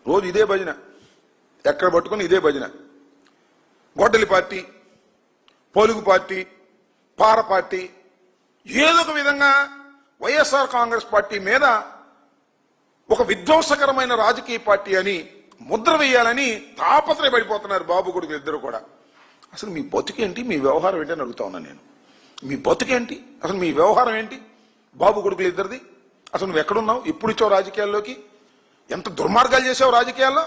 రోజు ఇదే భజన, ఎక్కడ పట్టుకుని ఇదే భజన. గొడ్డలి పార్టీ, పోలుగు పార్టీ, పార పార్టీ, ఏదో ఒక విధంగా వైఎస్ఆర్ కాంగ్రెస్ పార్టీ మీద ఒక విధ్వంసకరమైన రాజకీయ పార్టీ అని ముద్ర వేయాలని తాపత్రయపడిపోతున్నారు బాబు కొడుకులు ఇద్దరు కూడా. అసలు మీ బతుకేంటి, మీ వ్యవహారం ఏంటి అని అడుగుతా ఉన్నాను నేను. మీ బతుకేంటి, అసలు మీ వ్యవహారం ఏంటి బాబు కొడుకులు ఇద్దరిది? అసలు నువ్వు ఎక్కడున్నావు? ఎప్పుడు ఇచ్చావు రాజకీయాల్లోకి? ఎంత దుర్మార్గాలు చేసావు రాజకీయాల్లో?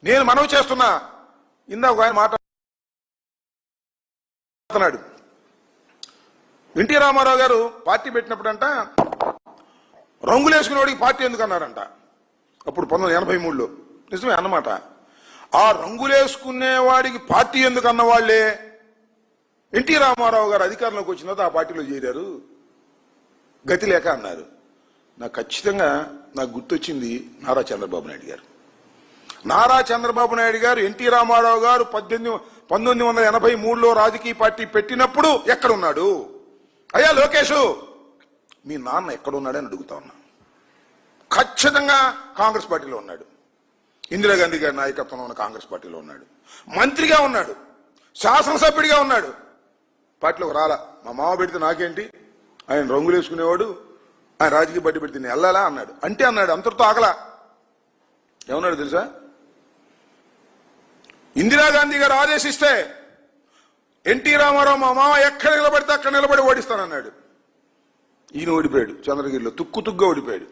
నేను మనవి చేస్తున్నా. ఇందాక ఆయన మాట్లాడుతున్నాడు, ఎన్టీ రామారావు గారు పార్టీ పెట్టినప్పుడంట రంగులేసుకునేవాడికి పార్టీ ఎందుకు అన్నారంట. అప్పుడు 1983లో. నిజమే అన్నమాట. ఆ రంగులేసుకునేవాడికి పార్టీ ఎందుకు అన్నవాళ్లే ఎన్టీ రామారావు గారు అధికారంలోకి వచ్చిన తర్వాత ఆ పార్టీలో చేరారు, గతి లేక అన్నారు. నాకు ఖచ్చితంగా నాకు గుర్తొచ్చింది నారా చంద్రబాబు నాయుడు గారు. నారా చంద్రబాబు నాయుడు గారు ఎన్టీ రామారావు గారు 1983లో రాజకీయ పార్టీ పెట్టినప్పుడు ఎక్కడున్నాడు? అయ్యా లోకేష్, మీ నాన్న ఎక్కడున్నాడని అడుగుతా ఉన్నా. ఖచ్చితంగా కాంగ్రెస్ పార్టీలో ఉన్నాడు. ఇందిరాగాంధీ గారి నాయకత్వంలో ఉన్న కాంగ్రెస్ పార్టీలో ఉన్నాడు. మంత్రిగా ఉన్నాడు, శాసనసభ్యుడిగా ఉన్నాడు. పార్టీలోకి రాలా. మా మామ పెడితే నాకేంటి, ఆయన రంగులు వేసుకునేవాడు, ఆయన రాజకీయ పార్టీ పెడితే నేను వెళ్ళాలా అన్నాడు. అంటే అన్నాడు, అంతటితో ఆగలా. ఏమన్నాడు తెలుసా? ఇందిరాగాంధీ గారు ఆదేశిస్తే ఎన్టీ రామారావు మా మామ ఎక్కడ నిలబడితే అక్కడ నిలబడి ఓడిస్తానన్నాడు. ఈయన ఓడిపోయాడు చంద్రగిరిలో, తుక్కుతుగ్గా ఓడిపోయాడు.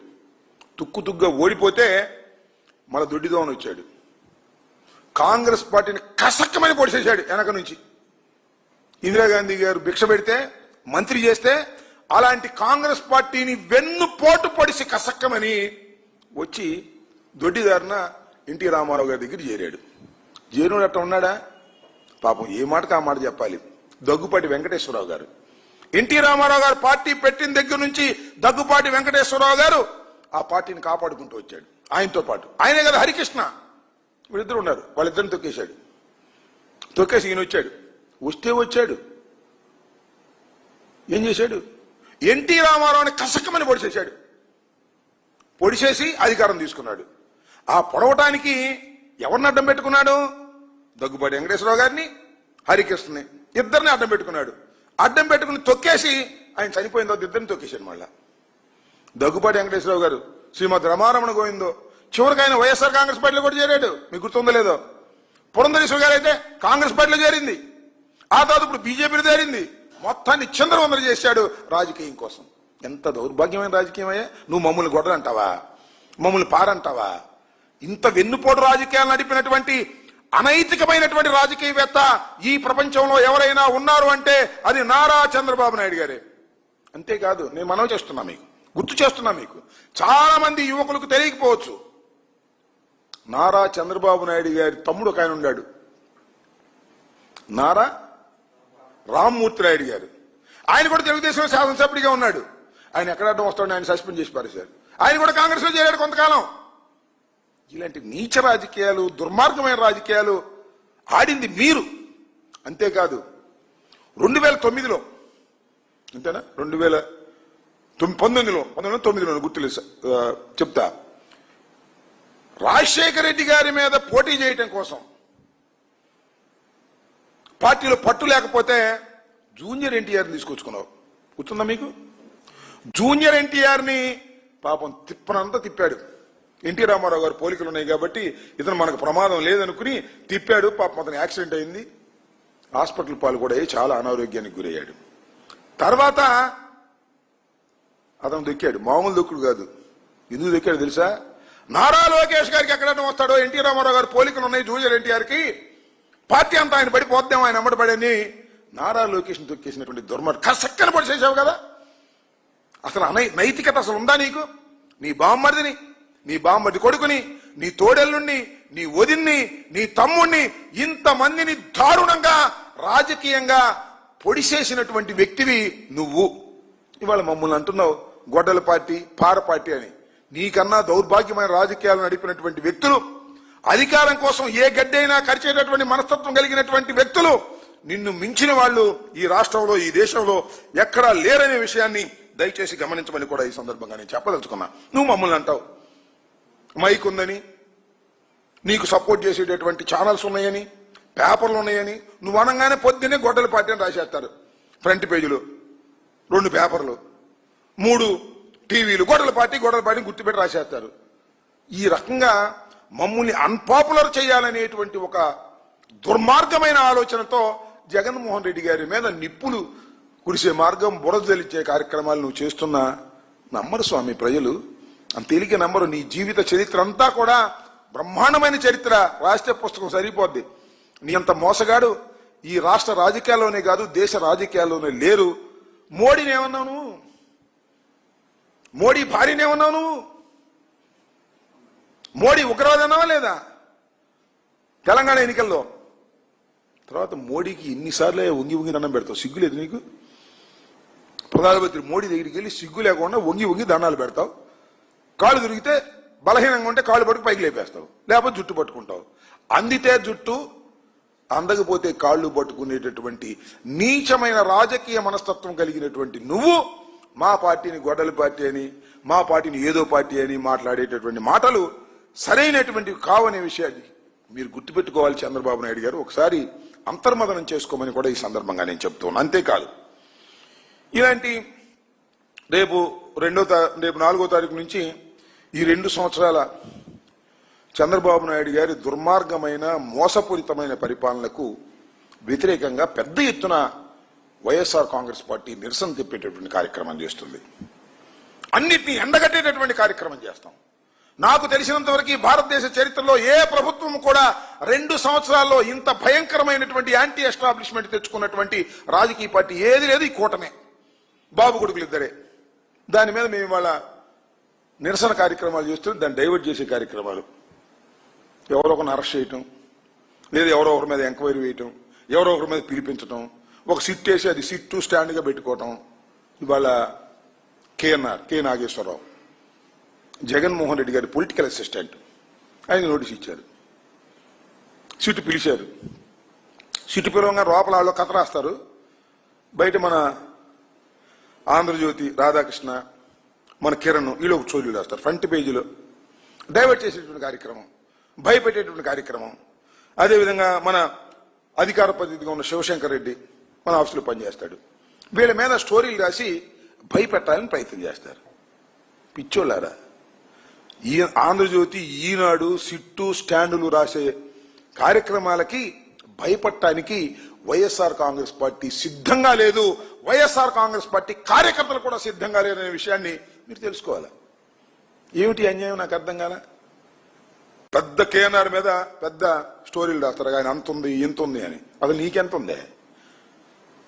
తుక్కుతుగ్గా ఓడిపోతే మన దొడ్డిదోమని వచ్చాడు. కాంగ్రెస్ పార్టీని కసక్కమని పొడిచేశాడు వెనక నుంచి. ఇందిరాగాంధీ గారు భిక్ష పెడితే, మంత్రి చేస్తే అలాంటి కాంగ్రెస్ పార్టీని వెన్నుపోటు పొడిసి కసక్కమని వచ్చి దొడ్డిదారిన ఎన్టీ రామారావు గారి దగ్గర చేరాడు. చేరుడు అట్ట ఉన్నాడా? పాపం ఏ మాటకు ఆ మాట చెప్పాలి. దగ్గుపాటి వెంకటేశ్వరరావు గారు, ఎన్టీ రామారావు గారు పార్టీ పెట్టిన దగ్గర నుంచి దగ్గుపాటి వెంకటేశ్వరరావు గారు ఆ పార్టీని కాపాడుకుంటూ వచ్చాడు. ఆయనతో పాటు ఆయనే కదా హరికృష్ణ, వీళ్ళిద్దరు ఉన్నారు. వాళ్ళిద్దరిని తొక్కేశాడు. తొక్కేసి ఈయన వచ్చాడు. వస్తే వచ్చాడు, ఏం చేశాడు? ఎన్టీ రామారావుని కసక్కమని పొడిచేశాడు. పొడిచేసి అధికారం తీసుకున్నాడు. ఆ పొడవటానికి ఎవరిని అడ్డం పెట్టుకున్నాడు? దగ్గుబాటి వెంకటేశ్వరరావు గారిని, హరికృష్ణని, ఇద్దరిని అడ్డం పెట్టుకున్నాడు. అడ్డం పెట్టుకుని తొక్కేసి ఆయన చనిపోయిన తర్వాత ఇద్దరిని తొక్కేశాడు. మళ్ళా దగ్గుబాటి వెంకటేశ్వరరావు గారు శ్రీమతి రమారమణ గోవిందో చివరికి ఆయన వైఎస్ఆర్ కాంగ్రెస్ పార్టీలో కూడా చేరాడు. మీకు గుర్తుందో లేదో? పురంధరేశ్వరి గారు అయితే కాంగ్రెస్ పార్టీలో చేరింది. ఆ తర్వాత ఇప్పుడు బీజేపీలో చేరింది. మొత్తాన్ని చిందరవందర చేశాడు రాజకీయం కోసం. ఎంత దౌర్భాగ్యమైన రాజకీయం అయ్యా! నువ్వు మమ్మల్ని గొడవలంటావా? మమ్మల్ని పారంటావా? ఇంత వెన్నుపోటు రాజకీయాలు నడిపినటువంటి అనైతికమైనటువంటి రాజకీయవేత్త ఈ ప్రపంచంలో ఎవరైనా ఉన్నారు అంటే అది నారా చంద్రబాబు నాయుడు గారే. అంతేకాదు, నేను మనవి చేస్తున్నా, మీకు గుర్తు చేస్తున్నా. మీకు చాలా మంది యువకులకు తెలియకపోవచ్చు, నారా చంద్రబాబు నాయుడు గారి తమ్ముడు ఒక ఆయన ఉన్నాడు, నారా రామ్మూర్తి నాయుడు గారు. ఆయన కూడా తెలుగుదేశంలో శాసనసభ్యుడిగా ఉన్నాడు. ఆయన ఎక్కడ అడ్డం వస్తాడని ఆయన సస్పెండ్ చేసి పారేశారు. ఆయన కూడా కాంగ్రెస్ లో చేరాడు కొంతకాలం. ఇలాంటి నీచ రాజకీయాలు, దుర్మార్గమైన రాజకీయాలు ఆడింది మీరు. అంతేకాదు 2009లో అంతేనా, 2019లో గుర్తులేదు చెప్తా, రాజశేఖర రెడ్డి గారి మీద పోటీ చేయటం కోసం పార్టీలో పట్టు లేకపోతే జూనియర్ ఎన్టీఆర్ని తీసుకొచ్చుకున్నావు. గుర్తుందా మీకు? జూనియర్ ఎన్టీఆర్ని పాపం తిప్పనంతా తిప్పాడు. ఎన్టీ రామారావు గారు పోలికలు ఉన్నాయి కాబట్టి ఇతను మనకు ప్రమాదం లేదనుకుని తిప్పాడు. పాపం అతను యాక్సిడెంట్ అయింది, హాస్పిటల్ పాలు కూడా అయ్యి చాలా అనారోగ్యానికి గురయ్యాడు. తర్వాత అతను దొక్కాడు, మామూలు దొక్కుడు కాదు. ఎందుకు దొక్కాడు తెలుసా? నారా లోకేష్ గారికి ఎక్కడన్నా వస్తాడో, ఎన్టీ రామారావు గారు పోలికలు ఉన్నాయి జూనియర్ ఎన్టీఆర్కి, పార్టీ అంతా ఆయన పడిపోద్దాం, ఆయన అమ్మడిపడని నారా లోకేష్ ని తొక్కేసినటువంటి దుర్మార్గం కసక్కన పడిచేసావు కదా. అసలు నైతికత అసలు ఉందా నీకు? నీ బామ్మర్దిని, నీ బామ్మర్ది కొడుకుని, నీ తోడెల్లుణ్ణి, నీ వదిన్ని, నీ తమ్ముణ్ణి, ఇంతమందిని దారుణంగా రాజకీయంగా పొడిసేసినటువంటి వ్యక్తివి నువ్వు. ఇవాళ మమ్మల్ని అంటున్నావు గొడ్డల పార్టీ, పార పార్టీ అని. నీకన్నా దౌర్భాగ్యమైన రాజకీయాలు నడిపినటువంటి వ్యక్తులు, అధికారం కోసం ఏ గడ్డైనా ఖర్చేటటువంటి మనస్తత్వం కలిగినటువంటి వ్యక్తులు, నిన్ను మించిన వాళ్ళు ఈ రాష్ట్రంలో, ఈ దేశంలో ఎక్కడా లేరనే విషయాన్ని దయచేసి గమనించమని కూడా ఈ సందర్భంగా నేను చెప్పదలుచుకున్నా. నువ్వు మమ్మల్ని అంటావు మైక్ ఉందని, నీకు సపోర్ట్ చేసేటటువంటి ఛానల్స్ ఉన్నాయని, పేపర్లు ఉన్నాయని నువ్వు అనగానే పొద్దున్నే గొడ్డల పార్టీ అని రాసేస్తారు. ఫ్రంట్ పేజీలో 2 పేపర్లు, 3 టీవీలు, గొడ్డల పార్టీని గుర్తుపెట్టి రాసేస్తారు. ఈ రకంగా మమ్మల్ని అన్పాపులర్ చేయాలనేటువంటి ఒక దుర్మార్గమైన ఆలోచనతో జగన్మోహన్ రెడ్డి గారి మీద నిప్పులు కురిసే మార్గం, బురద జల్లించే కార్యక్రమాలు నువ్వు చేస్తున్నా నమ్మరు స్వామి ప్రజలు. అంత తేలిక నమ్మరు. నీ జీవిత చరిత్ర అంతా కూడా బ్రహ్మాండమైన చరిత్ర, రాష్ట్ర పుస్తకం సరిపోద్ది. నీ అంత మోసగాడు ఈ రాష్ట్ర రాజకీయాల్లోనే కాదు దేశ రాజకీయాల్లోనే లేరు. మోడీని ఏమన్నావు నువ్వు? మోడీ భార్యని ఏమన్నావు నువ్వు? మోడీ ఉగ్రవాది అన్నావా లేదా తెలంగాణ ఎన్నికల్లో? తర్వాత మోడీకి ఎన్నిసార్లు వంగి దండం పెడతావు? సిగ్గులేదు నీకు? ప్రధానమంత్రి మోడీ దగ్గరికి వెళ్ళి సిగ్గు లేకుండా వంగి దండాలు పెడతావు. కాళ్ళు తిరిగితే బలహీనంగా ఉంటే కాళ్ళు పట్టుకు పైకి లేపేస్తావు, లేకపోతే జుట్టు పట్టుకుంటావు. అందితే జుట్టు, అందకపోతే కాళ్ళు పట్టుకునేటటువంటి నీచమైన రాజకీయ మనస్తత్వం కలిగినటువంటి నువ్వు మా పార్టీని గొడ్డలి పార్టీ అని, మా పార్టీని ఏదో పార్టీ అని మాట్లాడేటటువంటి మాటలు సరైనటువంటివి కావనే విషయాన్ని మీరు గుర్తుపెట్టుకోవాలి. చంద్రబాబు నాయుడు గారు ఒకసారి అంతర్మదనం చేసుకోమని కూడా ఈ సందర్భంగా నేను చెప్తున్నాను. అంతేకాదు, ఇలాంటి రేపు 4వ తారీఖు నుంచి ఈ 2 సంవత్సరాల చంద్రబాబు నాయుడు గారి దుర్మార్గమైన మోసపూరితమైన పరిపాలనకు వ్యతిరేకంగా పెద్ద ఎత్తున వైఎస్ఆర్ కాంగ్రెస్ పార్టీ నిరసన తెప్పేటటువంటి కార్యక్రమం చేస్తుంది. అన్నిటినీ ఎండగట్టేటటువంటి కార్యక్రమం చేస్తాం. నాకు తెలిసినంత వరకు భారతదేశ చరిత్రలో ఏ ప్రభుత్వం కూడా 2 సంవత్సరాల్లో ఇంత భయంకరమైనటువంటి యాంటీ ఎస్టాబ్లిష్మెంట్ తెచ్చుకున్నటువంటి రాజకీయ పార్టీ ఏది లేదు. ఈ కూటమే, బాబు కొడుకులు ఇద్దరే. దాని మీద మేము ఇవాళ నిరసన కార్యక్రమాలు చేస్తూ దాన్ని డైవర్ట్ చేసే కార్యక్రమాలు, ఎవరో ఒకరిని అరెస్ట్ చేయటం, లేదా ఎవరో ఒకరి మీద ఎంక్వైరీ వేయటం, ఎవరో ఒకరి మీద పిలిపించటం, ఒక సిట్ వేసి అది సిట్టు స్టాండ్గా పెట్టుకోవటం. ఇవాళ కె నాగేశ్వరరావు జగన్మోహన్ రెడ్డి గారి పొలిటికల్ అసిస్టెంట్, ఆయన నోటీస్ ఇచ్చారు. సిట్టు పిలిచారు. సిట్టు పిలవంగా లోపల వాళ్ళు కథ రాస్తారు, బయట మన ఆంధ్రజ్యోతి రాధాకృష్ణ, మన కిరణ్ వీళ్ళు ఒక చోళ్ళు రాస్తారు. ఫ్రంట్ పేజీలో డైవర్ట్ చేసేటువంటి కార్యక్రమం, భయపెట్టేటువంటి కార్యక్రమం. అదేవిధంగా మన అధికార పద్ధతిగా ఉన్న శివశంకర్ రెడ్డి మన ఆఫీసులో పనిచేస్తాడు. వీళ్ళ మీద స్టోరీలు రాసి భయపెట్టాలని ప్రయత్నం చేస్తారు. పిచ్చోళ్ళారా, ఈ ఆంధ్రజ్యోతి, ఈనాడు, సిట్టు, స్టాండులు రాసే కార్యక్రమాలకి భయపడటానికి వైఎస్ఆర్ కాంగ్రెస్ పార్టీ సిద్ధంగా లేదు. వైఎస్ఆర్ కాంగ్రెస్ పార్టీ కార్యకర్తలు కూడా సిద్ధంగా లేరనే విషయాన్ని మీరు తెలుసుకోవాలి. ఏమిటి అన్యాయం నాకు అర్థం కాల. పెద్ద కేఎన్ఆర్ మీద పెద్ద స్టోరీలు రాస్తారు, ఆయన అంత ఉంది ఇంత ఉంది అని. అసలు నీకెంత ఉంది?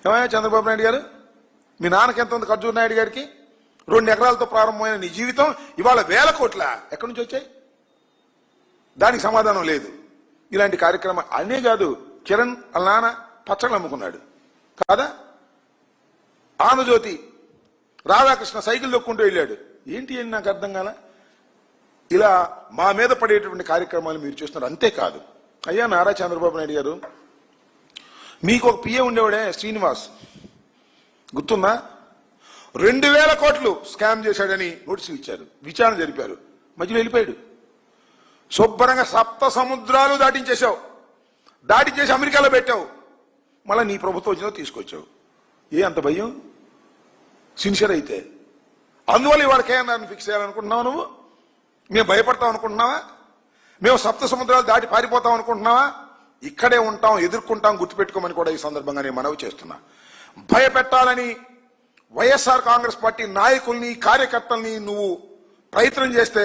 ఏమయ్యా చంద్రబాబు నాయుడు గారు, మీ నాన్నకి ఎంత ఉంది? ఖర్జూర్ నాయుడు గారికి 2 ఎకరాలతో ప్రారంభమైన నీ జీవితం ఇవాళ 1000 కోట్ల ఎక్కడి నుంచి వచ్చాయి? దానికి సమాధానం లేదు. ఇలాంటి కార్యక్రమం అనే కాదు, కిరణ్ వాళ్ళ నాన్న పచ్చళ్ళు అమ్ముకున్నాడు కాదా? ఆంధ్రజ్యోతి రాధాకృష్ణ సైకిల్ దొక్కుంటూ వెళ్ళాడు. ఏంటి అని నాకు అర్థం కాల. ఇలా మా మీద పడేటువంటి కార్యక్రమాలు మీరు చూస్తున్నారు. అంతేకాదు, అయ్యా నారా చంద్రబాబు నాయుడు గారు, మీకు ఒక పిఏ ఉండేవాడే శ్రీనివాస్, గుర్తుందా? 2000 కోట్లు స్కామ్ చేశాడని నోటీసులు ఇచ్చారు, విచారణ జరిపారు, మధ్యలో వెళ్ళిపోయాడు. శుభ్రంగా 7 సముద్రాలు దాటించేశావు, దాటించేసి అమెరికాలో పెట్టావు. మళ్ళీ నీ ప్రభుత్వం వచ్చినా తీసుకొచ్చావు. ఏ అంత భయం? సిన్సియర్ అయితే అందువల్ల ఇవాళ కేఎన్ఆర్ని ఫిక్స్ చేయాలనుకుంటున్నావు నువ్వు? మేము భయపడతాం అనుకుంటున్నావా? మేము 7 సముద్రాలు దాటి పారిపోతాం అనుకుంటున్నావా? ఇక్కడే ఉంటాం, ఎదుర్కొంటాం, గుర్తుపెట్టుకోమని కూడా ఈ సందర్భంగా నేను మనవి చేస్తున్నా. భయపెట్టాలని వైఎస్ఆర్ కాంగ్రెస్ పార్టీ నాయకుల్ని, కార్యకర్తల్ని నువ్వు ప్రయత్నం చేస్తే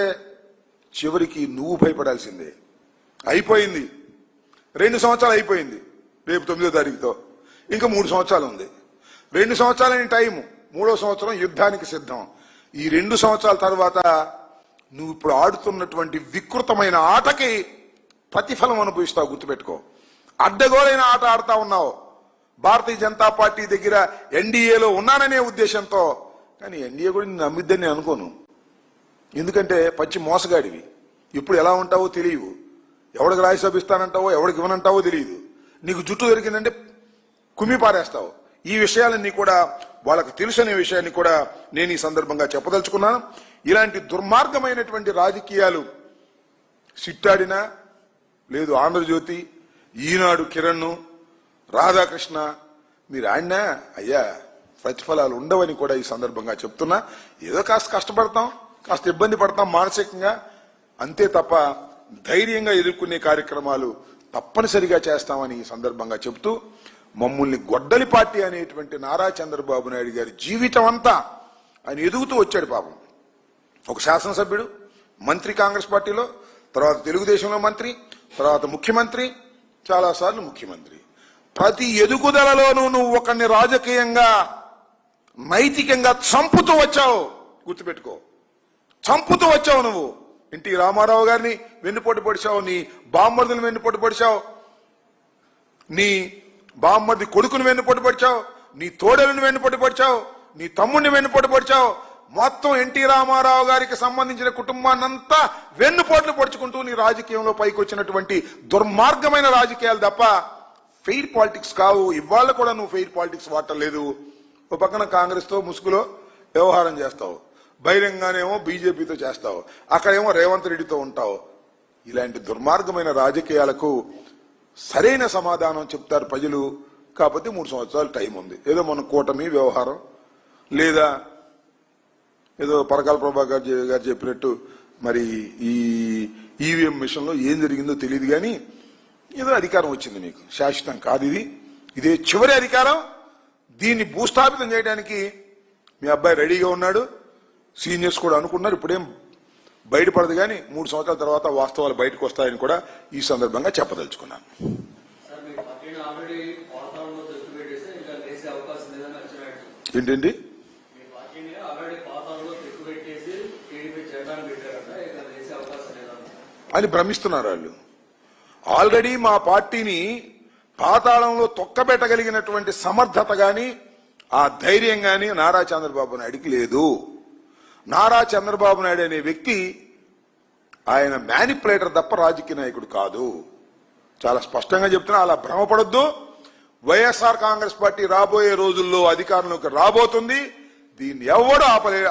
చివరికి నువ్వు భయపడాల్సిందే. అయిపోయింది, 2 సంవత్సరాలు అయిపోయింది. రేపు 9వ తారీఖుతో ఇంకా 3 సంవత్సరాలు ఉంది. 2 సంవత్సరాలని టైము, 3వ సంవత్సరం యుద్ధానికి సిద్ధం. ఈ 2 సంవత్సరాల తర్వాత నువ్వు ఇప్పుడు ఆడుతున్నటువంటి వికృతమైన ఆటకి ప్రతిఫలం అనుభవిస్తావు, గుర్తుపెట్టుకో. అడ్డగోలైన ఆట ఆడుతా ఉన్నావు. భారతీయ జనతా పార్టీ దగ్గర ఎన్డీఏలో ఉన్నాననే ఉద్దేశంతో, కానీ ఎన్డీఏ కూడా నిన్ను నమ్మిద్దని నేను అనుకోను. ఎందుకంటే పచ్చి మోసగాడివి, ఎప్పుడు ఎలా ఉంటావో తెలియవు. ఎవడికి రాజ్యసభ ఇస్తానంటావో ఎవడికి ఇవ్వనంటావో తెలియదు. నీకు జుట్టు దొరికిందంటే కుమ్మి పారేస్తావు. ఈ విషయాలన్నీ కూడా వాళ్ళకు తెలుసనే విషయాన్ని కూడా నేను ఈ సందర్భంగా చెప్పదలుచుకున్నాను. ఇలాంటి దుర్మార్గమైనటువంటి రాజకీయాలు సిట్టాడినా, లేదు ఆంధ్రజ్యోతి, ఈనాడు కిరణ్, రాధాకృష్ణ మీరు ఆడినా అయ్యా ప్రతిఫలాలు ఉండవని కూడా ఈ సందర్భంగా చెప్తున్నా. ఏదో కాస్త కష్టపడతాం, కాస్త ఇబ్బంది పడతాం మానసికంగా, అంతే తప్ప ధైర్యంగా ఎదుర్కొనే కార్యక్రమాలు తప్పనిసరిగా చేస్తామని ఈ సందర్భంగా చెబుతూ, మమ్మల్ని గొడ్డలి పార్టీ అనేటువంటి నారా చంద్రబాబు నాయుడు గారి జీవితం అంతా ఆయన ఎదుగుతూ వచ్చాడు పాపం. ఒక శాసనసభ్యుడు, మంత్రి కాంగ్రెస్ పార్టీలో, తర్వాత తెలుగుదేశంలో మంత్రి, తర్వాత ముఖ్యమంత్రి, చాలాసార్లు ముఖ్యమంత్రి. ప్రతి ఎదుగుదలలోనూ నువ్వు ఒకరిని రాజకీయంగా నైతికంగా చంపుతూ వచ్చావు, గుర్తుపెట్టుకో. చంపుతూ వచ్చావు నువ్వు. ఎన్టీ రామారావు గారిని వెన్నుపోటు పొడిచావు, నీ బామ్మర్దుని వెన్నుపోటు పొడిచావు, నీ బామ్మర్ది కొడుకుని వెన్నుపోటు పొడిచావు, నీ తోడలను వెన్నుపోటు పొడిచావు, నీ తమ్ముడిని వెన్నుపోటు పొడిచావు. మొత్తం ఎన్టీ రామారావు గారికి సంబంధించిన కుటుంబాన్నంతా వెన్నుపోట్లు పొడుచుకుంటూ నీ రాజకీయంలో పైకి వచ్చినటువంటి దుర్మార్గమైన రాజకీయాలు తప్ప ఫెయిర్ పాలిటిక్స్ కావు. ఇవాళ కూడా నువ్వు ఫెయిర్ పాలిటిక్స్ వాడలేదు. ఓ పక్కన కాంగ్రెస్ తో ముసుగులో వ్యవహారం చేస్తావు, బహిరంగానేమో బీజేపీతో చేస్తావు, అక్కడేమో రేవంత్ రెడ్డితో ఉంటావు. ఇలాంటి దుర్మార్గమైన రాజకీయాలకు సరైన సమాధానం చెప్తారు ప్రజలు. కాకపోతే 3 సంవత్సరాలు టైం ఉంది. ఏదో మన కూటమి వ్యవహారం, లేదా ఏదో పరకాల ప్రభాకర్ గారు చెప్పినట్టు మరి ఈ ఈవీఎం మిషన్ లో ఏం జరిగిందో తెలియదు, కానీ ఏదో అధికారం వచ్చింది మీకు. శాశ్వతం కాదు ఇది, ఇదే చివరి అధికారం. దీన్ని భూస్థాపితం చేయడానికి మీ అబ్బాయి రెడీగా ఉన్నాడు, సీనియర్స్ కూడా అనుకున్నారు. ఇప్పుడేం బయటపడదు, కానీ 3 సంవత్సరాల తర్వాత వాస్తవాలు బయటకు వస్తాయని కూడా ఈ సందర్భంగా చెప్పదలుచుకున్నాను. ఏంటండి అని భ్రమిస్తున్నారు వాళ్ళు. ఆల్రెడీ మా పార్టీని పాతాళంలో తొక్కబెట్టగలిగినటువంటి సమర్థత గాని ఆ ధైర్యం గాని నారా చంద్రబాబు నాయుడికి లేదు. నారా చంద్రబాబు నాయుడు అనే వ్యక్తి ఆయన మ్యానిపులేటర్ తప్ప రాజకీయ నాయకుడు కాదు. చాలా స్పష్టంగా చెప్తున్నా, అలా భ్రమపడొద్దు. వైఎస్ఆర్ కాంగ్రెస్ పార్టీ రాబోయే రోజుల్లో అధికారంలోకి రాబోతుంది. దీన్ని ఎవడో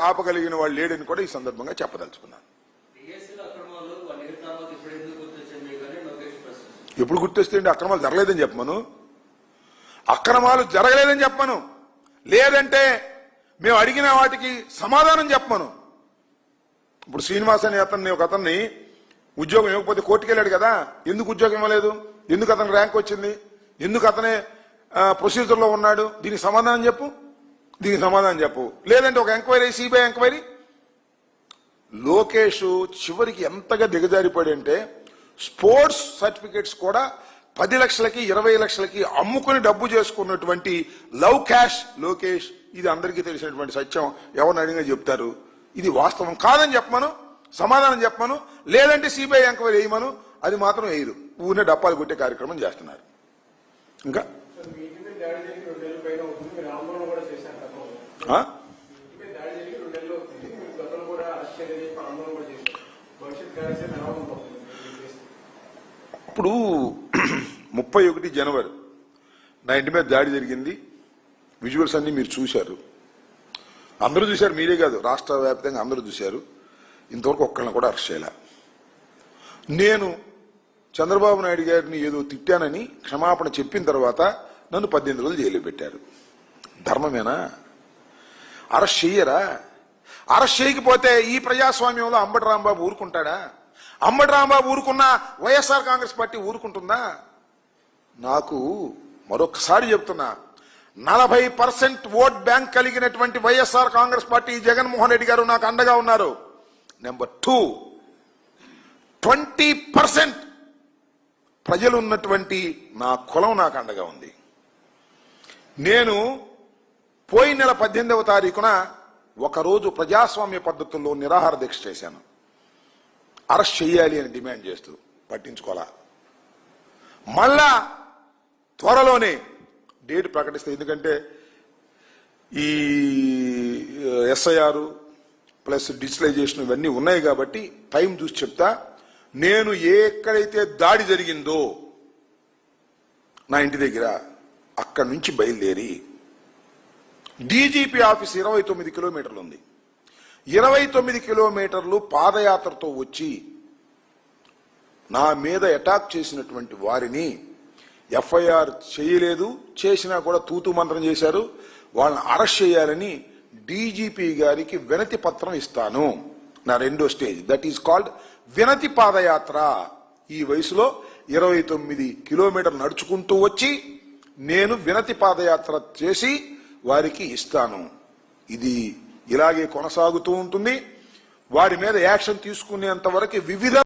ఆపగలిగిన వాళ్ళు లేడని కూడా ఈ సందర్భంగా చెప్పదలుచుకున్నాను. ఎప్పుడు గుర్తొస్తే అక్రమాలు జరగలేదని చెప్పమను, అక్రమాలు జరగలేదని చెప్పమను, లేదంటే మేము అడిగిన వాటికి సమాధానం చెప్పమను. ఇప్పుడు శ్రీనివాస్ అనే అతన్ని, ఒక అతన్ని ఉద్యోగం ఇవ్వకపోతే కోర్టుకు వెళ్ళాడు కదా, ఎందుకు ఉద్యోగం ఇవ్వలేదు, ఎందుకు అతనికి ర్యాంక్ వచ్చింది, ఎందుకు అతనే ప్రొసీజర్లో ఉన్నాడు, దీనికి సమాధానం చెప్పు, దీనికి సమాధానం చెప్పు. లేదంటే ఒక ఎంక్వైరీ, సిబిఐ ఎంక్వైరీ. లోకేష్ చివరికి ఎంతగా దిగజారిపోయాడు అంటే స్పోర్ట్స్ సర్టిఫికేట్స్ కూడా 10 లక్షలకి 20 లక్షలకి అమ్ముకుని డబ్బు చేసుకున్నటువంటి లవ్ క్యాష్ లోకేష్. ఇది అందరికీ తెలిసినటువంటి సత్యం, ఎవరిని అడిగినా చెప్తారు. ఇది వాస్తవం కాదని చెప్పమను, సమాధానం చెప్పమను, లేదంటే సిబిఐ ఎంక్వైరీ వేయమను. అది మాత్రం వేయరు, ఊరినే డప్పాలు కొట్టే కార్యక్రమం చేస్తున్నారు. ఇంకా ఇప్పుడు 31 జనవరి నా ఇంటి మీద దాడి జరిగింది. విజువల్స్ అన్ని మీరు చూశారు, అందరూ చూశారు, మీరే కాదు రాష్ట్ర వ్యాప్తంగా అందరూ చూశారు. ఇంతవరకు ఒక్కళ్ళని కూడా అరెస్ట్ చేయాల. నేను చంద్రబాబు నాయుడు గారిని ఏదో తిట్టానని క్షమాపణ చెప్పిన తర్వాత నన్ను 18 రోజులు జైలు పెట్టారు. ధర్మమేనా? అరెస్ట్ చెయ్యరా? అరెస్ట్ చేయకపోతే ఈ ప్రజాస్వామ్యంలో అంబటి రాంబాబు ఊరుకుంటాడా? అంబటి రాంబాబు ఊరుకున్నా వైఎస్ఆర్ కాంగ్రెస్ పార్టీ ఊరుకుంటుందా? నాకు మరొకసారి చెప్తున్నా, 40% ఓట్ బ్యాంక్ కలిగినటువంటి వైఎస్ఆర్ కాంగ్రెస్ పార్టీ జగన్మోహన్ రెడ్డి గారు నాకు అండగా ఉన్నారు. నెంబర్ 2, 20% ప్రజలు ఉన్నటువంటి నా కులం నాకు అండగా ఉంది. నేను పోయిన నెల 18వ తారీఖున ఒకరోజు ప్రజాస్వామ్య పద్ధతుల్లో నిరాహార దీక్ష చేశాను, అరెస్ట్ చేయాలి అని డిమాండ్ చేస్తూ. పట్టించుకోవాలా. మళ్ళా త్వరలోనే డేట్ ప్రకటిస్తే, ఎందుకంటే ఈ ఎస్ఐఆర్ ప్లస్ డిజిటలైజేషన్ ఇవన్నీ ఉన్నాయి కాబట్టి టైం చూసి చెప్తా. నేను ఎక్కడైతే దాడి జరిగిందో నా ఇంటి దగ్గర, అక్కడి నుంచి బయలుదేరి డీజీపీ ఆఫీస్ 29 కిలోమీటర్లు ఉంది. 29 కిలోమీటర్లు పాదయాత్రతో వచ్చి నా మీద అటాక్ చేసినటువంటి వారిని ఎఫ్ఐఆర్ చేయలేదు, చేసినా కూడా తూతు మంత్రం చేశారు, వాళ్ళని అరెస్ట్ చేయాలని డీజీపీ గారికి వినతి పత్రం ఇస్తాను. నా రెండో స్టేజ్, దట్ ఈస్ కాల్డ్ వినతి పాదయాత్ర. ఈ వయసులో 29 కిలోమీటర్లు నడుచుకుంటూ వచ్చి నేను వినతి పాదయాత్ర చేసి వారికి ఇస్తాను. ఇది ఇలాగే కొనసాగుతూ ఉంటుంది. వారి మీద యాక్షన్ తీసుకునేంత వరకు వివిధ